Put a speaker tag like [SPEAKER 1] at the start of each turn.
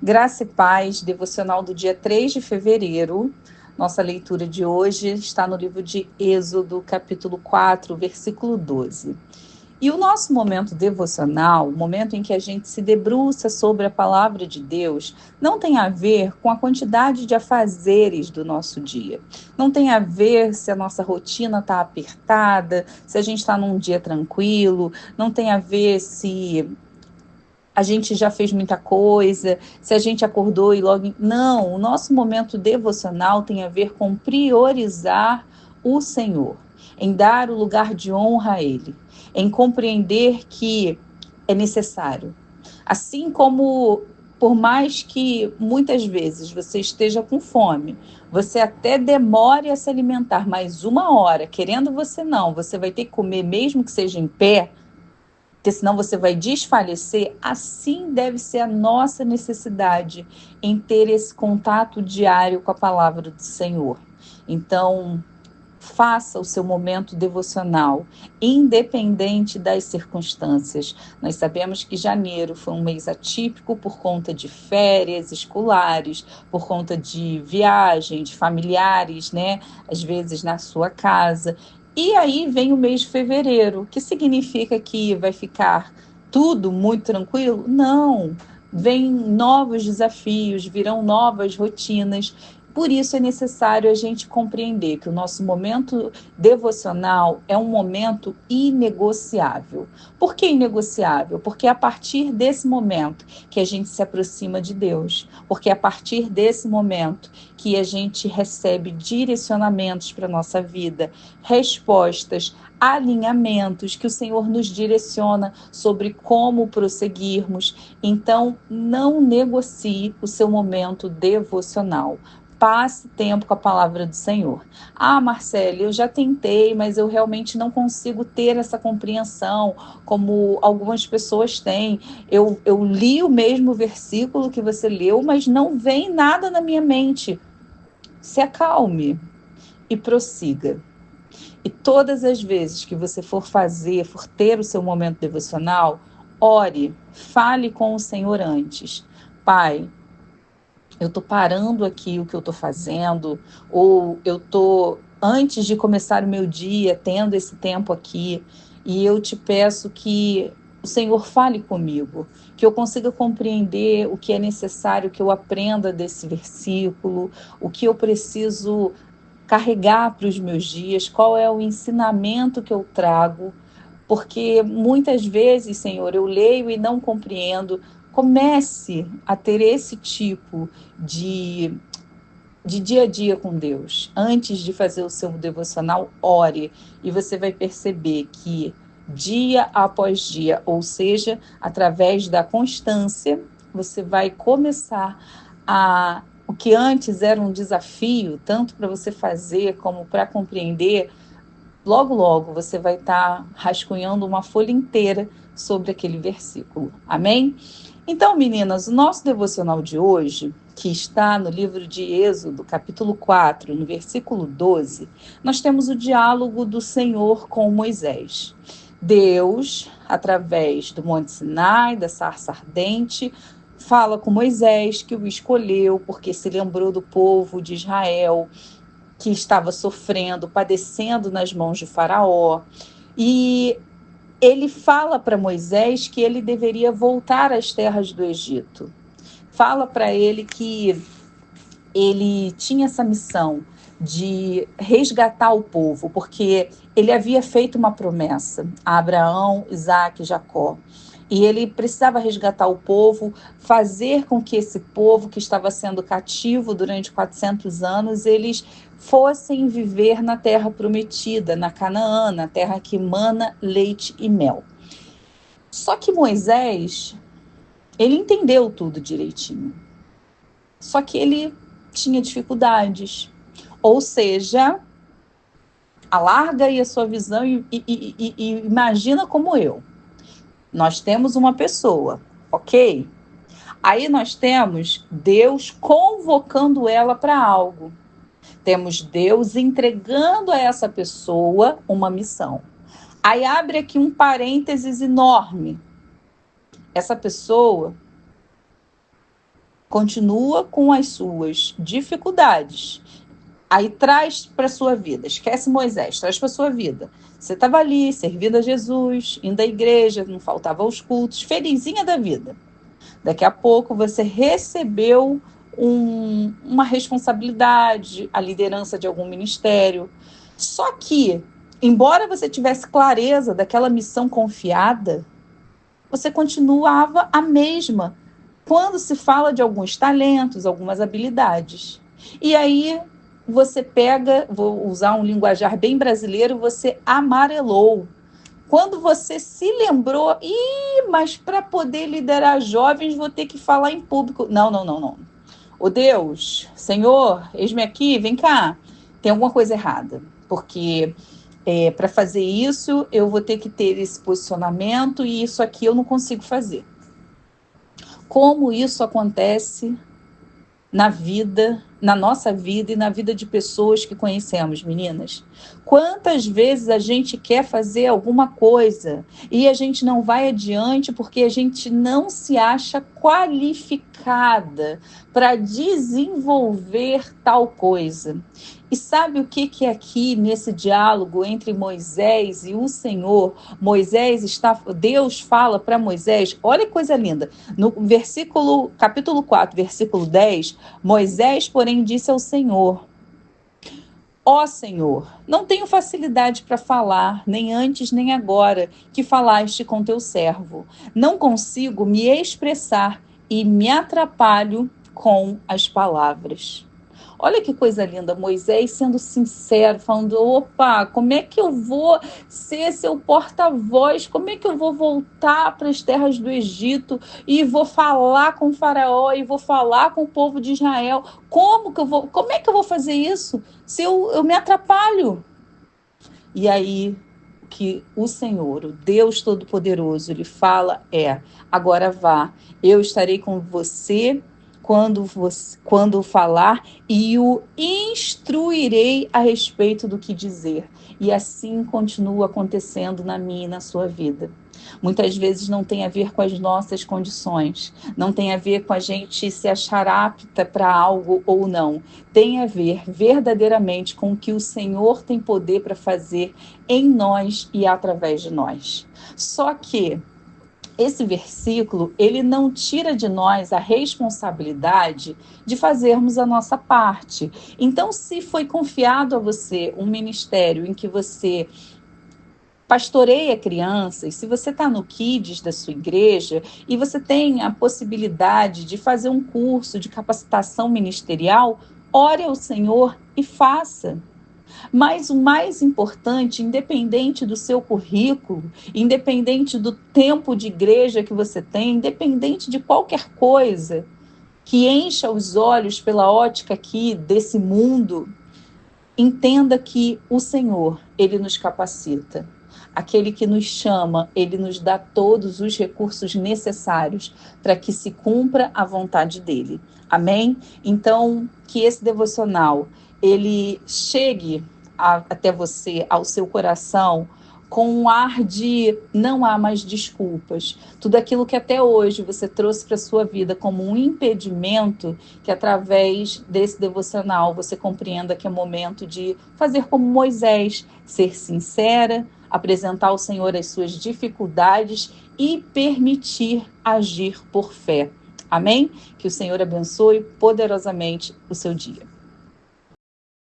[SPEAKER 1] Graça e paz, devocional do dia 3 de fevereiro. Nossa leitura de hoje está no livro de Êxodo, capítulo 4, versículo 12. E o nosso momento devocional, o momento em que a gente se debruça sobre a palavra de Deus, não tem a ver com a quantidade de afazeres do nosso dia. Não tem a ver se a nossa rotina está apertada, se a gente está num dia tranquilo, não tem a ver se a gente já fez muita coisa, se a gente acordou e logo... Não, o nosso momento devocional tem a ver com priorizar o Senhor, em dar o lugar de honra a Ele, em compreender que é necessário. Assim como, por mais que muitas vezes você esteja com fome, você até demore a se alimentar, mas 1 hora, querendo você não, você vai ter que comer mesmo que seja em pé, porque senão você vai desfalecer. Assim deve ser a nossa necessidade em ter esse contato diário com a palavra do Senhor. Então, faça o seu momento devocional, independente das circunstâncias. Nós sabemos que janeiro foi um mês atípico por conta de férias escolares, por conta de viagem, de familiares, né? Às vezes na sua casa. E aí vem o mês de fevereiro, que significa que vai ficar tudo muito tranquilo? Não. Vêm novos desafios, virão novas rotinas. Por isso é necessário a gente compreender que o nosso momento devocional é um momento inegociável. Por que inegociável? Porque é a partir desse momento que a gente se aproxima de Deus. Porque é a partir desse momento que a gente recebe direcionamentos para a nossa vida, respostas, alinhamentos que o Senhor nos direciona sobre como prosseguirmos. Então, não negocie o seu momento devocional. Passe tempo com a palavra do Senhor. Ah, Marcele, eu já tentei, mas eu realmente não consigo ter essa compreensão como algumas pessoas têm. Eu li o mesmo versículo que você leu, mas não vem nada na minha mente. Se acalme e prossiga. E todas as vezes que você for ter o seu momento devocional, ore, fale com o Senhor antes. Pai, eu estou parando aqui o que eu estou fazendo, ou eu estou, antes de começar o meu dia, tendo esse tempo aqui, e eu te peço que o Senhor fale comigo, que eu consiga compreender o que é necessário que eu aprenda desse versículo, o que eu preciso carregar para os meus dias, qual é o ensinamento que eu trago, porque muitas vezes, Senhor, eu leio e não compreendo. Comece a ter esse tipo de dia a dia com Deus. Antes de fazer o seu devocional, ore, e você vai perceber que dia após dia, ou seja, através da constância, você vai começar a... O que antes era um desafio, tanto para você fazer como para compreender, logo, logo você vai estar rascunhando uma folha inteira sobre aquele versículo. Amém? Então, meninas, o nosso devocional de hoje, que está no livro de Êxodo, capítulo 4, no versículo 12, nós temos o diálogo do Senhor com Moisés. Deus, através do Monte Sinai, da sarça ardente, fala com Moisés, que o escolheu porque se lembrou do povo de Israel, que estava sofrendo, padecendo nas mãos de Faraó. E ele fala para Moisés que ele deveria voltar às terras do Egito. Fala para ele que ele tinha essa missão de resgatar o povo, porque ele havia feito uma promessa a Abraão, Isaque e Jacó. E ele precisava resgatar o povo, fazer com que esse povo que estava sendo cativo durante 400 anos, eles fossem viver na terra prometida, na Canaã, na terra que mana leite e mel. Só que Moisés, ele entendeu tudo direitinho. Só que ele tinha dificuldades. Ou seja, alarga aí a sua visão e imagina como eu. Nós temos uma pessoa, ok? Aí nós temos Deus convocando ela para algo. Temos Deus entregando a essa pessoa uma missão. Aí abre aqui um parênteses enorme. Essa pessoa continua com as suas dificuldades. Aí traz para a sua vida, esquece Moisés, traz para a sua vida. Você estava ali, servindo a Jesus, indo à igreja, não faltava aos cultos, felizinha da vida. Daqui a pouco você recebeu uma responsabilidade, a liderança de algum ministério. Só que, embora você tivesse clareza daquela missão confiada, você continuava a mesma quando se fala de alguns talentos, algumas habilidades. E aí você pega, vou usar um linguajar bem brasileiro, você amarelou. Quando você se lembrou, mas para poder liderar jovens vou ter que falar em público. Não. Ô Deus, Senhor, eis-me aqui, vem cá. Tem alguma coisa errada, porque para fazer isso eu vou ter que ter esse posicionamento e isso aqui eu não consigo fazer. Como isso acontece na vida, na nossa vida e na vida de pessoas que conhecemos, meninas. Quantas vezes a gente quer fazer alguma coisa e a gente não vai adiante porque a gente não se acha qualificada para desenvolver tal coisa. E sabe o que é aqui nesse diálogo entre Moisés e o Senhor? Deus fala para Moisés, olha que coisa linda, no capítulo 4, versículo 10, Moisés, porém, disse ao Senhor: ó Senhor, não tenho facilidade para falar, nem antes nem agora que falaste com teu servo. Não consigo me expressar e me atrapalho com as palavras. Olha que coisa linda, Moisés sendo sincero, falando, opa, como é que eu vou ser seu porta-voz? Como é que eu vou voltar para as terras do Egito e vou falar com o faraó e vou falar com o povo de Israel? Como é que eu vou fazer isso se eu me atrapalho? E aí que o Senhor, o Deus Todo-Poderoso, ele fala agora vá, eu estarei com você quando falar e o instruirei a respeito do que dizer. E assim continua acontecendo na minha e na sua vida. Muitas vezes não tem a ver com as nossas condições, não tem a ver com a gente se achar apta para algo ou não. Tem a ver verdadeiramente com o que o Senhor tem poder para fazer em nós e através de nós. Só que esse versículo, ele não tira de nós a responsabilidade de fazermos a nossa parte. Então, se foi confiado a você um ministério em que você pastoreia crianças, se você está no Kids da sua igreja e você tem a possibilidade de fazer um curso de capacitação ministerial, ore ao Senhor e faça. Mas o mais importante, independente do seu currículo, independente do tempo de igreja que você tem, independente de qualquer coisa que encha os olhos pela ótica aqui desse mundo, entenda que o Senhor, ele nos capacita. Aquele que nos chama, ele nos dá todos os recursos necessários para que se cumpra a vontade dele. Amém? Então, que esse devocional, ele chegue até você, ao seu coração, com um ar de não há mais desculpas. Tudo aquilo que até hoje você trouxe para a sua vida como um impedimento, que através desse devocional você compreenda que é momento de fazer como Moisés, ser sincera, apresentar ao Senhor as suas dificuldades e permitir agir por fé. Amém? Que o Senhor abençoe poderosamente o seu dia.